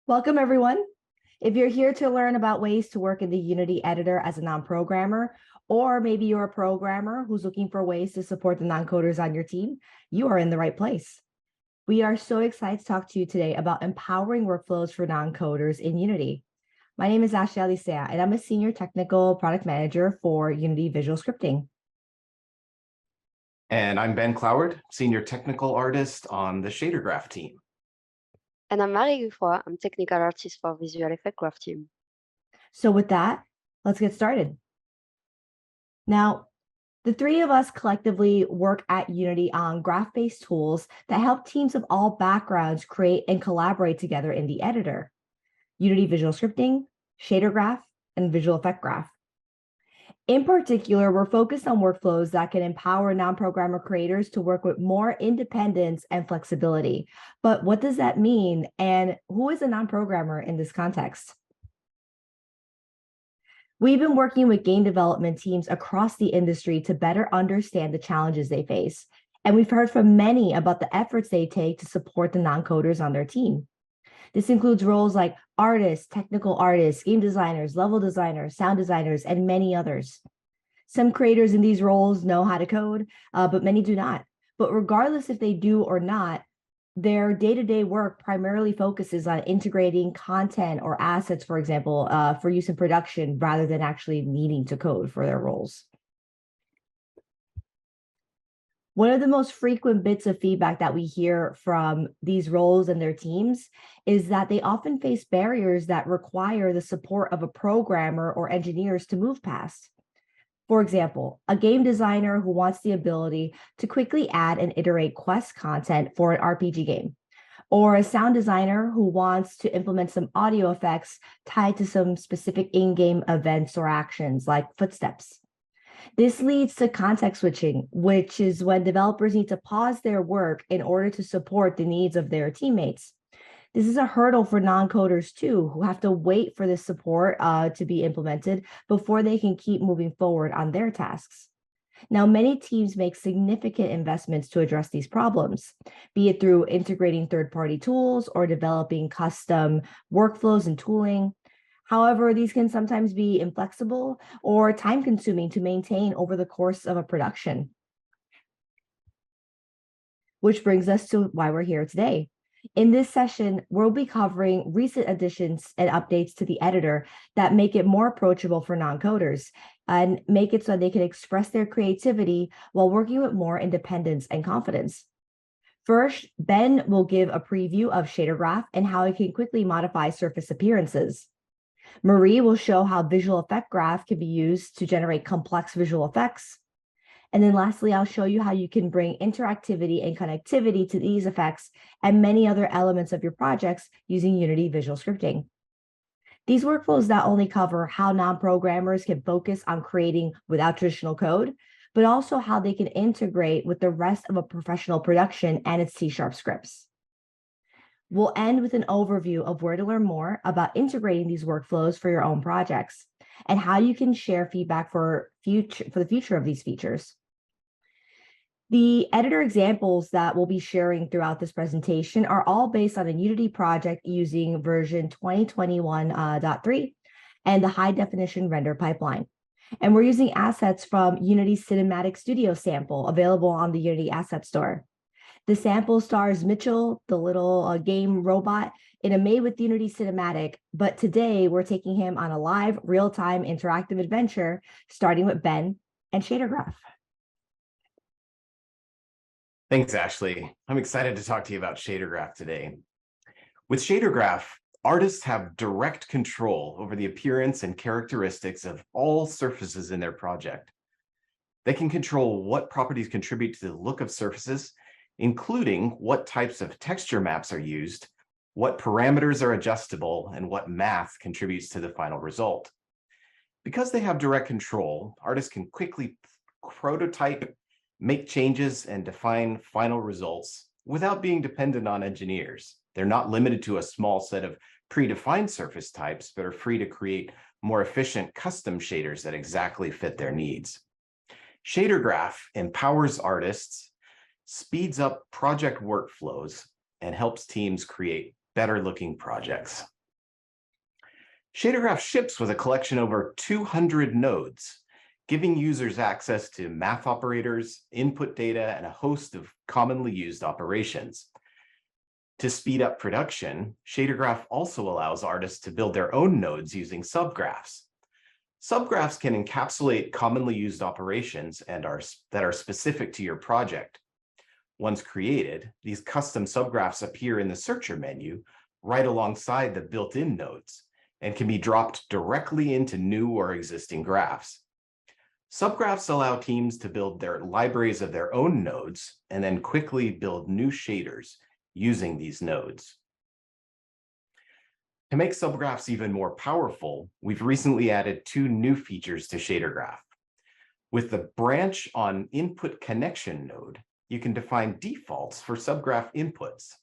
Welcome, everyone. If you're here to learn about ways to work in the Unity editor as a non-programmer, or maybe you're a programmer who's looking for ways to support the non-coders on your team, you are in the right place. We are so excited to talk to you today about empowering workflows for non-coders in Unity. My name is Ashley Alicea, and I'm a Senior Technical Product Manager for Unity Visual Scripting. And I'm Ben Cloward, Senior Technical Artist on the Shader Graph team. And I'm Marie Guffroy. I'm Technical Artist for VFX Graph team. So with that, let's get started. Now, the three of us collectively work at Unity on graph-based tools that help teams of all backgrounds create and collaborate together in the editor. Unity Visual Scripting, Shader Graph, and VFX Graph. In particular, we're focused on workflows that can empower non-programmer creators to work with more independence and flexibility. But what does that mean? And who is a non-programmer in this context? We've been working with game development teams across the industry to better understand the challenges they face. And we've heard from many about the efforts they take to support the non-coders on their team. This includes roles like artists, technical artists, game designers, level designers, sound designers, and many others. Some creators in these roles know how to code, but many do not. But regardless if they do or not, their day-to-day work primarily focuses on integrating content or assets, for example, for use in production, rather than actually needing to code for their roles. One of the most frequent bits of feedback that we hear from these roles and their teams is that they often face barriers that require the support of a programmer or engineers to move past. For example, a game designer who wants the ability to quickly add and iterate quest content for an RPG game, or a sound designer who wants to implement some audio effects tied to some specific in-game events or actions like footsteps. This leads to context switching, which is when developers need to pause their work in order to support the needs of their teammates. This is a hurdle for non-coders too, who have to wait for this support to be implemented before they can keep moving forward on their tasks. Now, many teams make significant investments to address these problems, be it through integrating third-party tools or developing custom workflows and tooling. However, these can sometimes be inflexible or time-consuming to maintain over the course of a production. Which brings us to why we're here today. In this session, we'll be covering recent additions and updates to the editor that make it more approachable for non-coders and make it so they can express their creativity while working with more independence and confidence. First, Ben will give a preview of Shader Graph and how it can quickly modify surface appearances. Marie will show how VFX Graph can be used to generate complex visual effects. And then lastly, I'll show you how you can bring interactivity and connectivity to these effects and many other elements of your projects using Unity Visual Scripting. These workflows not only cover how non-programmers can focus on creating without traditional code, but also how they can integrate with the rest of a professional production and its C# scripts. We'll end with an overview of where to learn more about integrating these workflows for your own projects and how you can share feedback for the future of these features. The editor examples that we'll be sharing throughout this presentation are all based on a Unity project using version 2021.3 and the high definition render pipeline. And we're using assets from Unity Cinematic Studio sample available on the Unity Asset Store. The sample stars Mitchell, the little game robot, in a Made with Unity cinematic, but today we're taking him on a live, real-time interactive adventure, starting with Ben and Shader Graph. Thanks, Ashley. I'm excited to talk to you about Shader Graph today. With Shader Graph, artists have direct control over the appearance and characteristics of all surfaces in their project. They can control what properties contribute to the look of surfaces, including what types of texture maps are used, what parameters are adjustable, and what math contributes to the final result. Because they have direct control, artists can quickly prototype, make changes, and define final results without being dependent on engineers. They're not limited to a small set of predefined surface types, but are free to create more efficient custom shaders that exactly fit their needs. Shader Graph empowers artists, speeds up project workflows, and helps teams create better looking projects. Shader Graph ships with a collection of over 200 nodes, giving users access to math operators, input data, and a host of commonly used operations. To speed up production, Shader Graph also allows artists to build their own nodes using subgraphs. Subgraphs can encapsulate commonly used operations that are specific to your project. Once created, these custom subgraphs appear in the searcher menu right alongside the built-in nodes and can be dropped directly into new or existing graphs. Subgraphs allow teams to build their libraries of their own nodes and then quickly build new shaders using these nodes. To make subgraphs even more powerful, we've recently added two new features to Shader Graph. With the branch on input connection node, you can define defaults for subgraph inputs.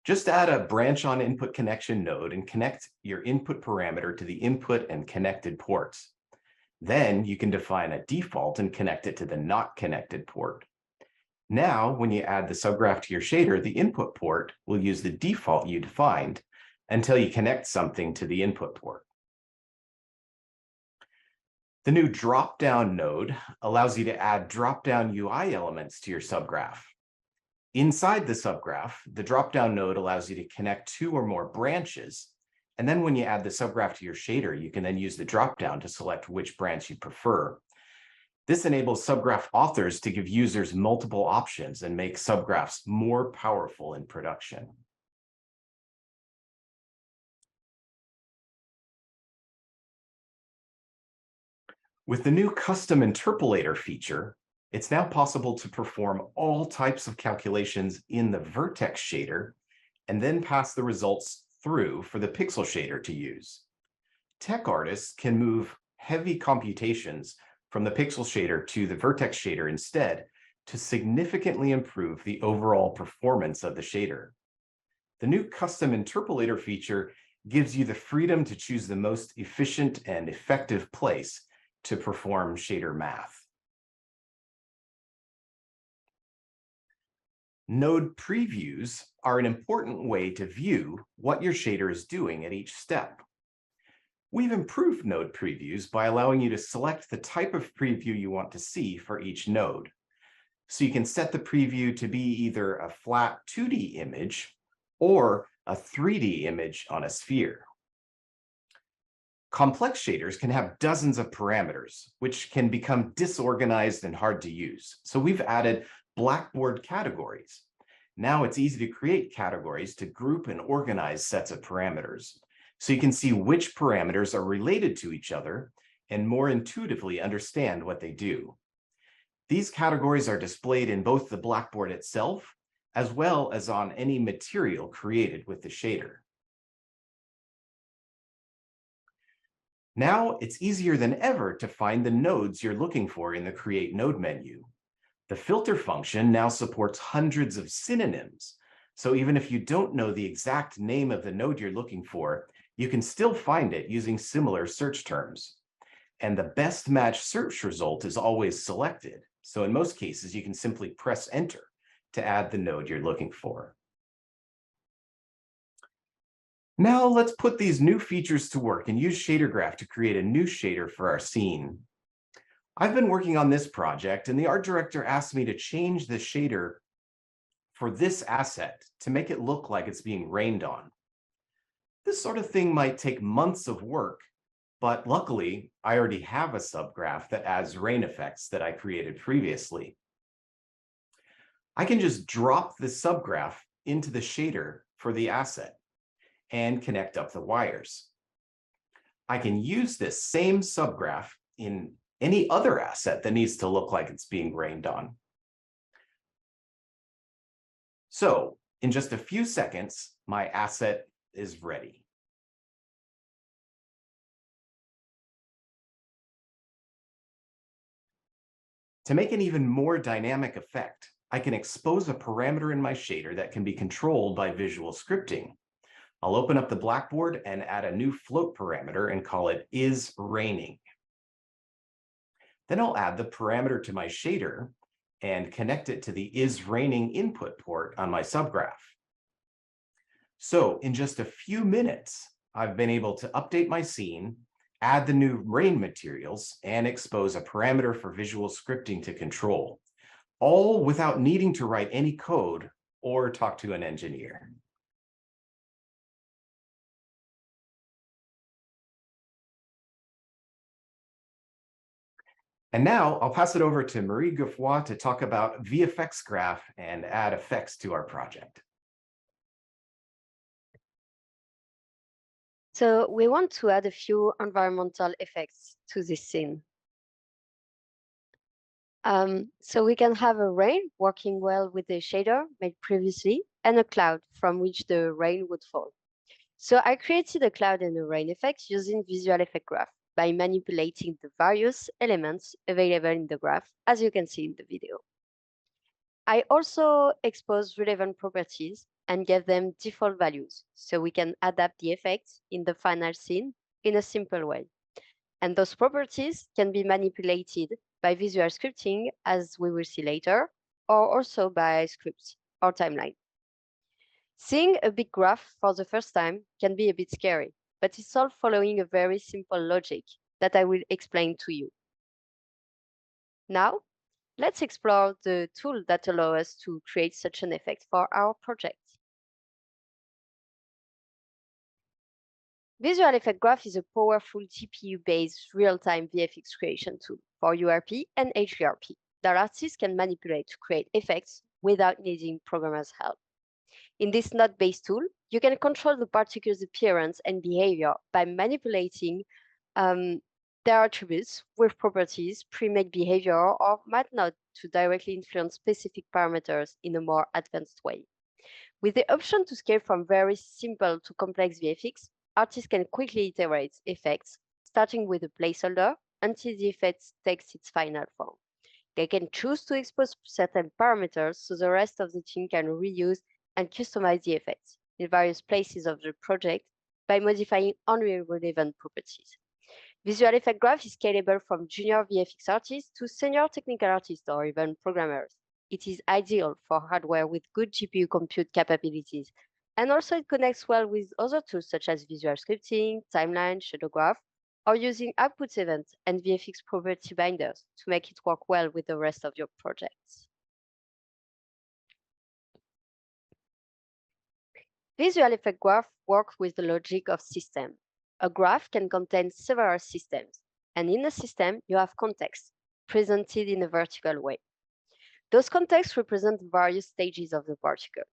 Just add a branch on input connection node and connect your input parameter to the input and connected ports. Then you can define a default and connect it to the not connected port. Now, when you add the subgraph to your shader, the input port will use the default you defined until you connect something to the input port. The new drop-down node allows you to add drop-down UI elements to your subgraph. Inside the subgraph, the drop-down node allows you to connect two or more branches, and then when you add the subgraph to your shader, you can then use the drop-down to select which branch you prefer. This enables subgraph authors to give users multiple options and make subgraphs more powerful in production. With the new custom interpolator feature, it's now possible to perform all types of calculations in the vertex shader and then pass the results through for the pixel shader to use. Tech artists can move heavy computations from the pixel shader to the vertex shader instead to significantly improve the overall performance of the shader. The new custom interpolator feature gives you the freedom to choose the most efficient and effective place to perform shader math. Node previews are an important way to view what your shader is doing at each step. We've improved node previews by allowing you to select the type of preview you want to see for each node. So you can set the preview to be either a flat 2D image or a 3D image on a sphere. Complex shaders can have dozens of parameters, which can become disorganized and hard to use. So we've added Blackboard categories. Now it's easy to create categories to group and organize sets of parameters. So you can see which parameters are related to each other and more intuitively understand what they do. These categories are displayed in both the Blackboard itself, as well as on any material created with the shader. Now it's easier than ever to find the nodes you're looking for in the Create Node menu. The filter function now supports hundreds of synonyms. So even if you don't know the exact name of the node you're looking for, you can still find it using similar search terms. And the best match search result is always selected. So in most cases, you can simply press enter to add the node you're looking for. Now let's put these new features to work and use Shader Graph to create a new shader for our scene. I've been working on this project, and the art director asked me to change the shader for this asset to make it look like it's being rained on. This sort of thing might take months of work, but luckily, I already have a subgraph that adds rain effects that I created previously. I can just drop the subgraph into the shader for the asset and connect up the wires. I can use this same subgraph in any other asset that needs to look like it's being rained on. So in just a few seconds, my asset is ready. To make an even more dynamic effect, I can expose a parameter in my shader that can be controlled by visual scripting. I'll open up the Blackboard and add a new float parameter and call it isRaining. Then I'll add the parameter to my shader and connect it to the isRaining input port on my subgraph. So in just a few minutes, I've been able to update my scene, add the new rain materials, and expose a parameter for visual scripting to control, all without needing to write any code or talk to an engineer. And now I'll pass it over to Marie Geoffroy to talk about VFX Graph and add effects to our project. So we want to add a few environmental effects to this scene. So we can have a rain working well with the shader made previously and a cloud from which the rain would fall. So I created a cloud and a rain effect using Visual Effect Graph by manipulating the various elements available in the graph, as you can see in the video. I also exposed relevant properties and gave them default values, so we can adapt the effects in the final scene in a simple way. And those properties can be manipulated by visual scripting, as we will see later, or also by scripts or timeline. Seeing a big graph for the first time can be a bit scary, but it's all following a very simple logic that I will explain to you. Now, let's explore the tool that allows us to create such an effect for our project. Visual Effect Graph is a powerful GPU-based real-time VFX creation tool for URP and HDRP that artists can manipulate to create effects without needing programmers' help. In this node-based tool, you can control the particle's appearance and behavior by manipulating their attributes with properties, pre-made behavior, or might not to directly influence specific parameters in a more advanced way. With the option to scale from very simple to complex VFX, artists can quickly iterate effects, starting with a placeholder until the effect takes its final form. They can choose to expose certain parameters so the rest of the team can reuse and customize the effects in various places of the project by modifying only relevant properties. Visual Effect Graph is scalable from junior VFX artists to senior technical artists or even programmers. It is ideal for hardware with good GPU compute capabilities, and also it connects well with other tools such as visual scripting, timeline, shadow graph, or using output events and VFX property binders to make it work well with the rest of your projects. Visual Effect Graph works with the logic of system. A graph can contain several systems, and in a system, you have context presented in a vertical way. Those contexts represent various stages of the particle.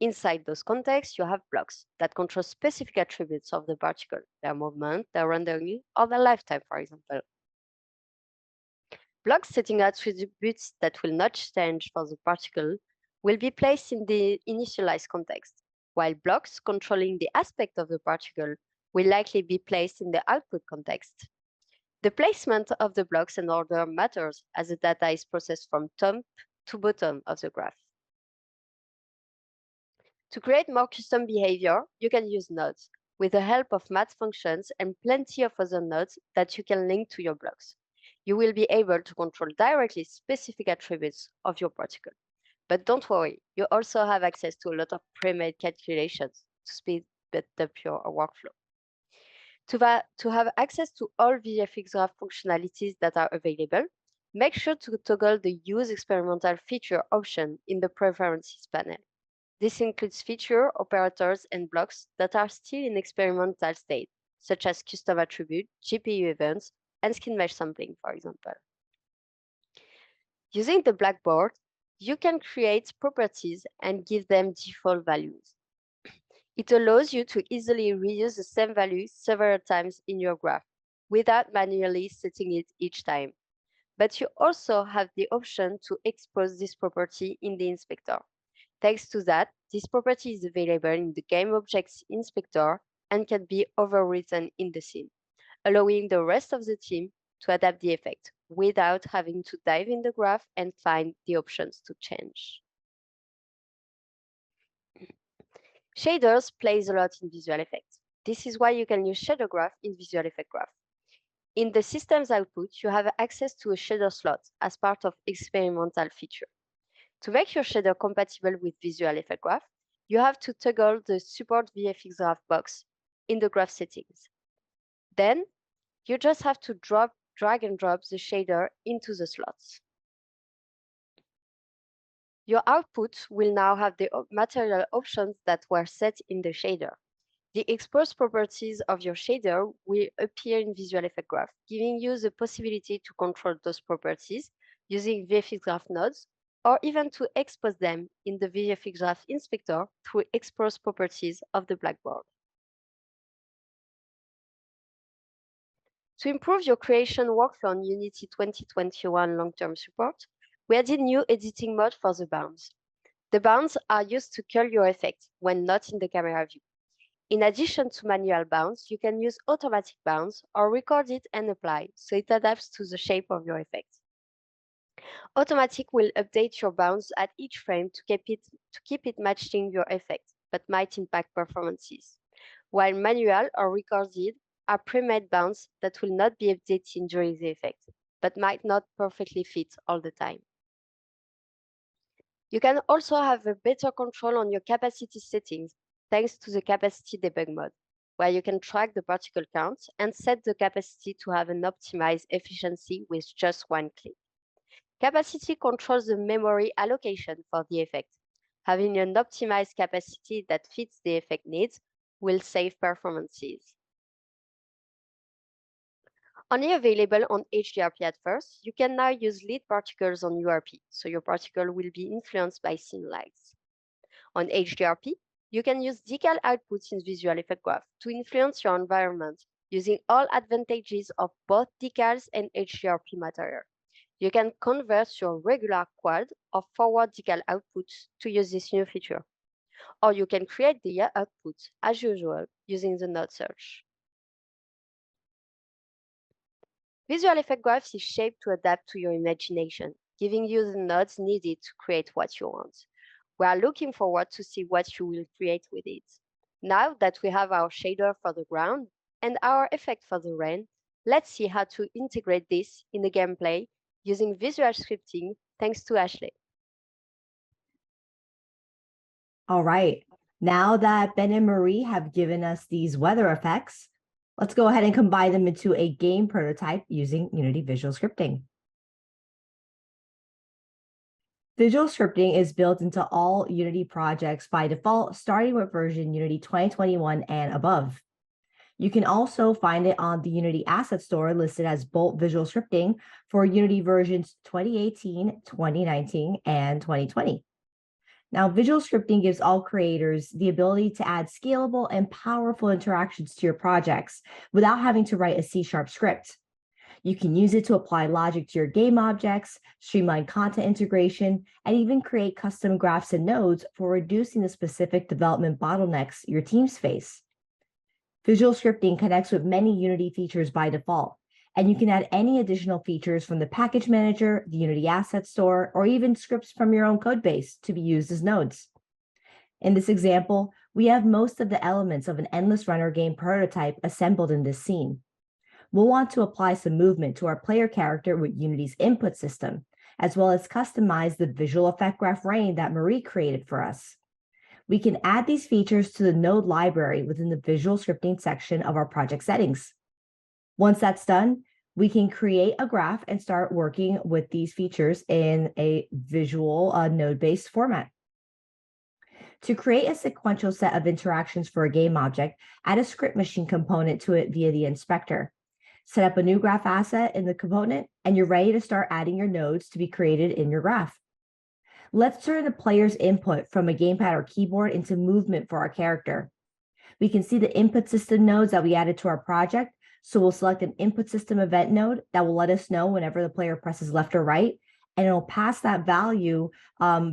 Inside those contexts, you have blocks that control specific attributes of the particle, their movement, their rendering, or their lifetime, for example. Blocks setting attributes that will not change for the particle will be placed in the initialized context, while blocks controlling the aspect of the particle will likely be placed in the output context. The placement of the blocks and order matters as the data is processed from top to bottom of the graph. To create more custom behavior, you can use nodes with the help of math functions and plenty of other nodes that you can link to your blocks. You will be able to control directly specific attributes of your particle. But don't worry, you also have access to a lot of pre-made calculations to speed up your workflow. To have access to all VFX Graph functionalities that are available, make sure to toggle the Use Experimental Feature option in the Preferences panel. This includes feature, operators, and blocks that are still in experimental state, such as custom attribute, GPU events, and skin mesh sampling, for example. Using the blackboard, you can create properties and give them default values. It allows you to easily reuse the same value several times in your graph without manually setting it each time. But you also have the option to expose this property in the inspector. Thanks to that, this property is available in the Game Objects Inspector and can be overwritten in the scene, allowing the rest of the team to adapt the effect without having to dive in the graph and find the options to change. Shaders plays a lot in visual effects. This is why you can use shader graph in Visual Effect Graph. In the system's output, you have access to a shader slot as part of experimental feature. To make your shader compatible with Visual Effect Graph, you have to toggle the Support VFX Graph box in the graph settings. Then you just have to drag and drop the shader into the slots. Your output will now have the material options that were set in the shader. The exposed properties of your shader will appear in Visual Effect Graph, giving you the possibility to control those properties using VFX Graph nodes, or even to expose them in the VFX Graph inspector through exposed properties of the blackboard. To improve your creation workflow on Unity 2021 long-term support, we added new editing mode for the bounds. The bounds are used to curl your effect when not in the camera view. In addition to manual bounds, you can use automatic bounds or record it and apply, so it adapts to the shape of your effect. Automatic will update your bounds at each frame to keep it matching your effect, but might impact performances. While manual or recorded are pre-made bounds that will not be updated during the effect, but might not perfectly fit all the time. You can also have a better control on your capacity settings thanks to the capacity debug mode, where you can track the particle count and set the capacity to have an optimized efficiency with just one click. Capacity controls the memory allocation for the effect. Having an optimized capacity that fits the effect needs will save performances. Only available on HDRP at first, you can now use lead particles on URP, so your particle will be influenced by scene lights. On HDRP, you can use decal outputs in Visual Effect Graph to influence your environment using all advantages of both decals and HDRP material. You can convert your regular quad or forward decal outputs to use this new feature. Or you can create the output as usual using the node search. Visual Effect Graph is shaped to adapt to your imagination, giving you the nodes needed to create what you want. We are looking forward to see what you will create with it. Now that we have our shader for the ground and our effect for the rain, let's see how to integrate this in the gameplay using visual scripting thanks to Ashley. All right, now that Ben and Marie have given us these weather effects, let's go ahead and combine them into a game prototype using Unity Visual Scripting. Visual scripting is built into all Unity projects by default, starting with version Unity 2021 and above. You can also find it on the Unity Asset Store listed as Bolt Visual Scripting for Unity versions 2018, 2019, and 2020. Now, visual scripting gives all creators the ability to add scalable and powerful interactions to your projects without having to write a C# script. You can use it to apply logic to your game objects, streamline content integration, and even create custom graphs and nodes for reducing the specific development bottlenecks your teams face. Visual scripting connects with many Unity features by default, and you can add any additional features from the package manager, the Unity Asset Store, or even scripts from your own code base to be used as nodes. In this example, we have most of the elements of an endless runner game prototype assembled in this scene. We'll want to apply some movement to our player character with Unity's input system, as well as customize the visual effect graph rain that Marie created for us. We can add these features to the node library within the visual scripting section of our project settings. Once that's done, we can create a graph and start working with these features in a visual node-based format. To create a sequential set of interactions for a game object, add a script machine component to it via the inspector. Set up a new graph asset in the component, and you're ready to start adding your nodes to be created in your graph. Let's turn the player's input from a gamepad or keyboard into movement for our character. We can see the input system nodes that we added to our project, so we'll select an input system event node that will let us know whenever the player presses left or right, and it'll pass that value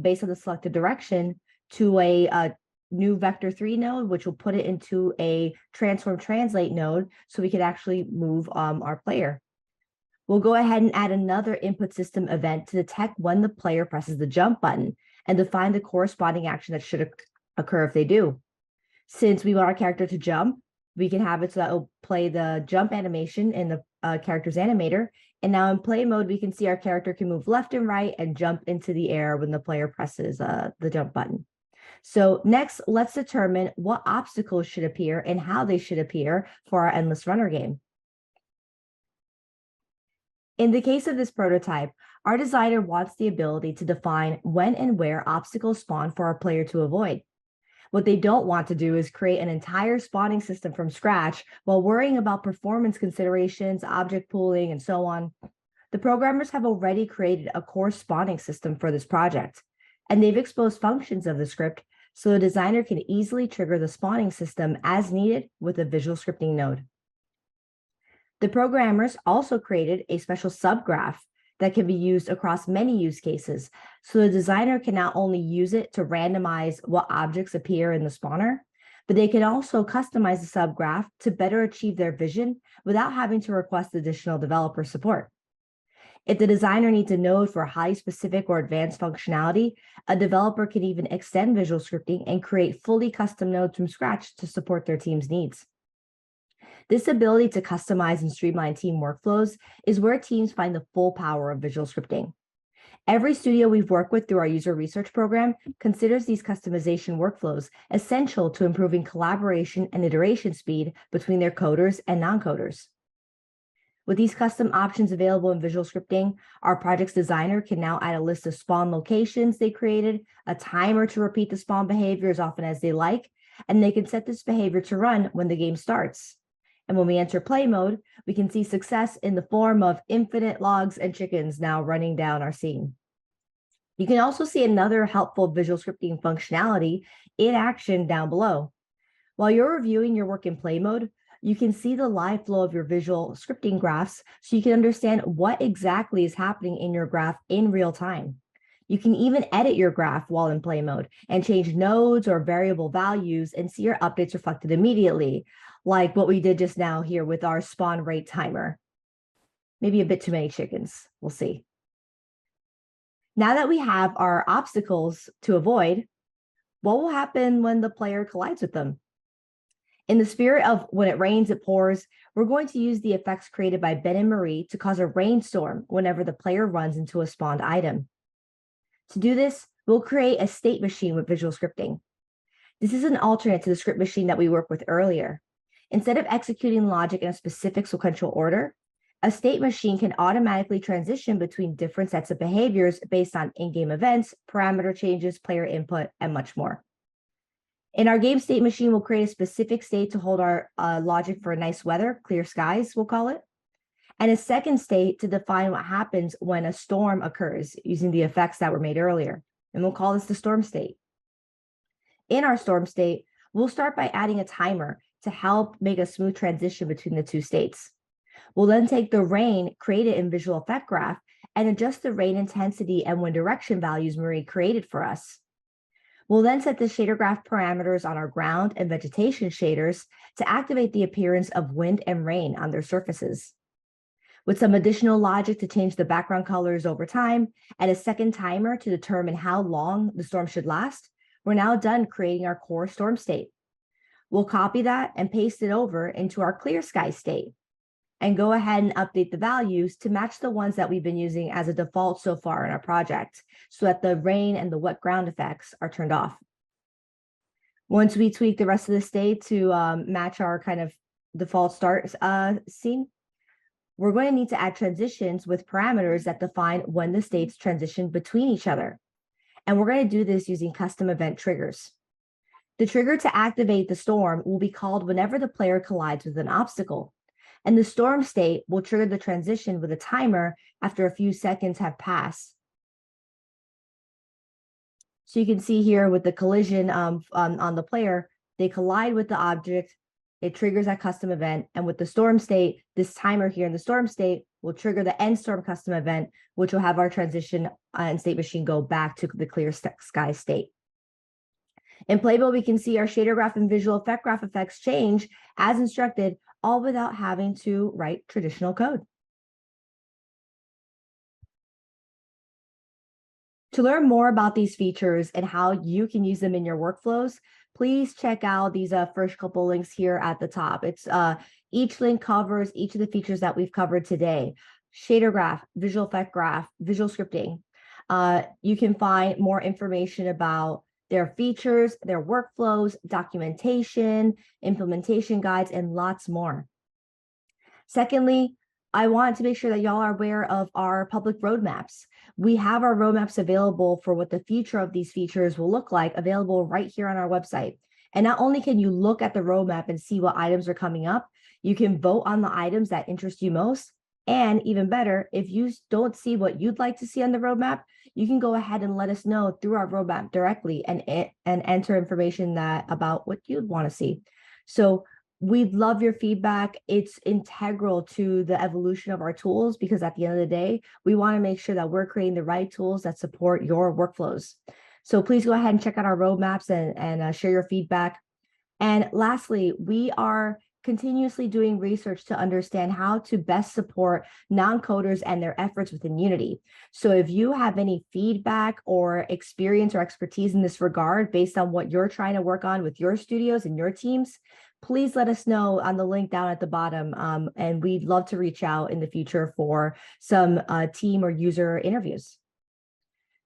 based on the selected direction to a new vector3 node, which will put it into a transform translate node so we could actually move our player. We'll go ahead and add another input system event to detect when the player presses the jump button and define the corresponding action that should occur if they do. Since we want our character to jump, we can have it so that it'll play the jump animation in the character's animator. And now in play mode, we can see our character can move left and right and jump into the air when the player presses the jump button. So next, let's determine what obstacles should appear and how they should appear for our endless runner game. In the case of this prototype, our designer wants the ability to define when and where obstacles spawn for our player to avoid. What they don't want to do is create an entire spawning system from scratch while worrying about performance considerations, object pooling, and so on. The programmers have already created a core spawning system for this project, and they've exposed functions of the script so the designer can easily trigger the spawning system as needed with a visual scripting node. The programmers also created a special subgraph that can be used across many use cases, so the designer can not only use it to randomize what objects appear in the spawner, but they can also customize the subgraph to better achieve their vision without having to request additional developer support. If the designer needs a node for highly specific or advanced functionality, a developer can even extend visual scripting and create fully custom nodes from scratch to support their team's needs. This ability to customize and streamline team workflows is where teams find the full power of visual scripting. Every studio we've worked with through our user research program considers these customization workflows essential to improving collaboration and iteration speed between their coders and non-coders. With these custom options available in visual scripting, our project's designer can now add a list of spawn locations they created, a timer to repeat the spawn behavior as often as they like, and they can set this behavior to run when the game starts. And when we enter play mode, we can see success in the form of infinite logs and chickens now running down our scene. You can also see another helpful visual scripting functionality in action down below. While you're reviewing your work in play mode, you can see the live flow of your visual scripting graphs so you can understand what exactly is happening in your graph in real time. You can even edit your graph while in play mode and change nodes or variable values and see your updates reflected immediately, like what we did just now here with our spawn rate timer. Maybe a bit too many chickens, we'll see. Now that we have our obstacles to avoid, what will happen when the player collides with them? In the spirit of when it rains, it pours, we're going to use the effects created by Ben and Marie to cause a rainstorm whenever the player runs into a spawned item. To do this, we'll create a state machine with visual scripting. This is an alternate to the script machine that we worked with earlier. Instead of executing logic in a specific sequential order, a state machine can automatically transition between different sets of behaviors based on in-game events, parameter changes, player input, and much more. In our game state machine, we'll create a specific state to hold our logic for nice weather, clear skies, we'll call it, and a second state to define what happens when a storm occurs using the effects that were made earlier, and we'll call this the storm state. In our storm state, we'll start by adding a timer to help make a smooth transition between the two states. We'll then take the rain created in Visual Effect Graph and adjust the rain intensity and wind direction values Marie created for us. We'll then set the shader graph parameters on our ground and vegetation shaders to activate the appearance of wind and rain on their surfaces. With some additional logic to change the background colors over time and a second timer to determine how long the storm should last, we're now done creating our core storm state. We'll copy that and paste it over into our clear sky state and go ahead and update the values to match the ones that we've been using as a default so far in our project so that the rain and the wet ground effects are turned off. Once we tweak the rest of the state to match our kind of default start scene, we're going to need to add transitions with parameters that define when the states transition between each other. And we're going to do this using custom event triggers. The trigger to activate the storm will be called whenever the player collides with an obstacle. And the storm state will trigger the transition with a timer after a few seconds have passed. So you can see here with the collision on the player, they collide with the object, it triggers that custom event. And with the storm state, this timer here in the storm state will trigger the end storm custom event, which will have our transition and state machine go back to the clear sky state. In Playbill, we can see our shader graph and visual effect graph effects change as instructed, all without having to write traditional code. To learn more about these features and how you can use them in your workflows, please check out these first couple links here at the top. It's each link covers each of the features that we've covered today. Shader graph, visual effect graph, visual scripting. You can find more information about their features, their workflows, documentation, implementation guides, and lots more. Secondly, I want to make sure that y'all are aware of our public roadmaps. We have our roadmaps available for what the future of these features will look like, available right here on our website. And not only can you look at the roadmap and see what items are coming up, you can vote on the items that interest you most. And even better, if you don't see what you'd like to see on the roadmap, you can go ahead and let us know through our roadmap directly and enter information about what you'd want to see. So we'd love your feedback. It's integral to the evolution of our tools, because at the end of the day, we want to make sure that we're creating the right tools that support your workflows. So please go ahead and check out our roadmaps and share your feedback. And lastly, we are continuously doing research to understand how to best support non-coders and their efforts within Unity. So if you have any feedback or experience or expertise in this regard, based on what you're trying to work on with your studios and your teams, please let us know on the link down at the bottom. And we'd love to reach out in the future for some team or user interviews.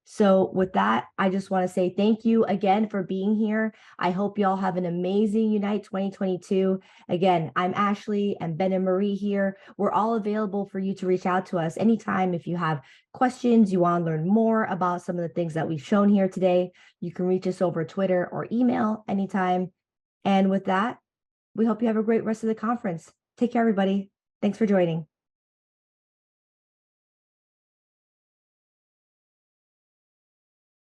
So with that, I just want to say thank you again for being here. I hope y'all have an amazing Unite 2022. Again, I'm Ashley and Ben and Marie here. We're all available for you to reach out to us anytime if you have questions, you want to learn more about some of the things that we've shown here today. You can reach us over Twitter or email anytime. And with that, we hope you have a great rest of the conference. Take care, everybody. Thanks for joining.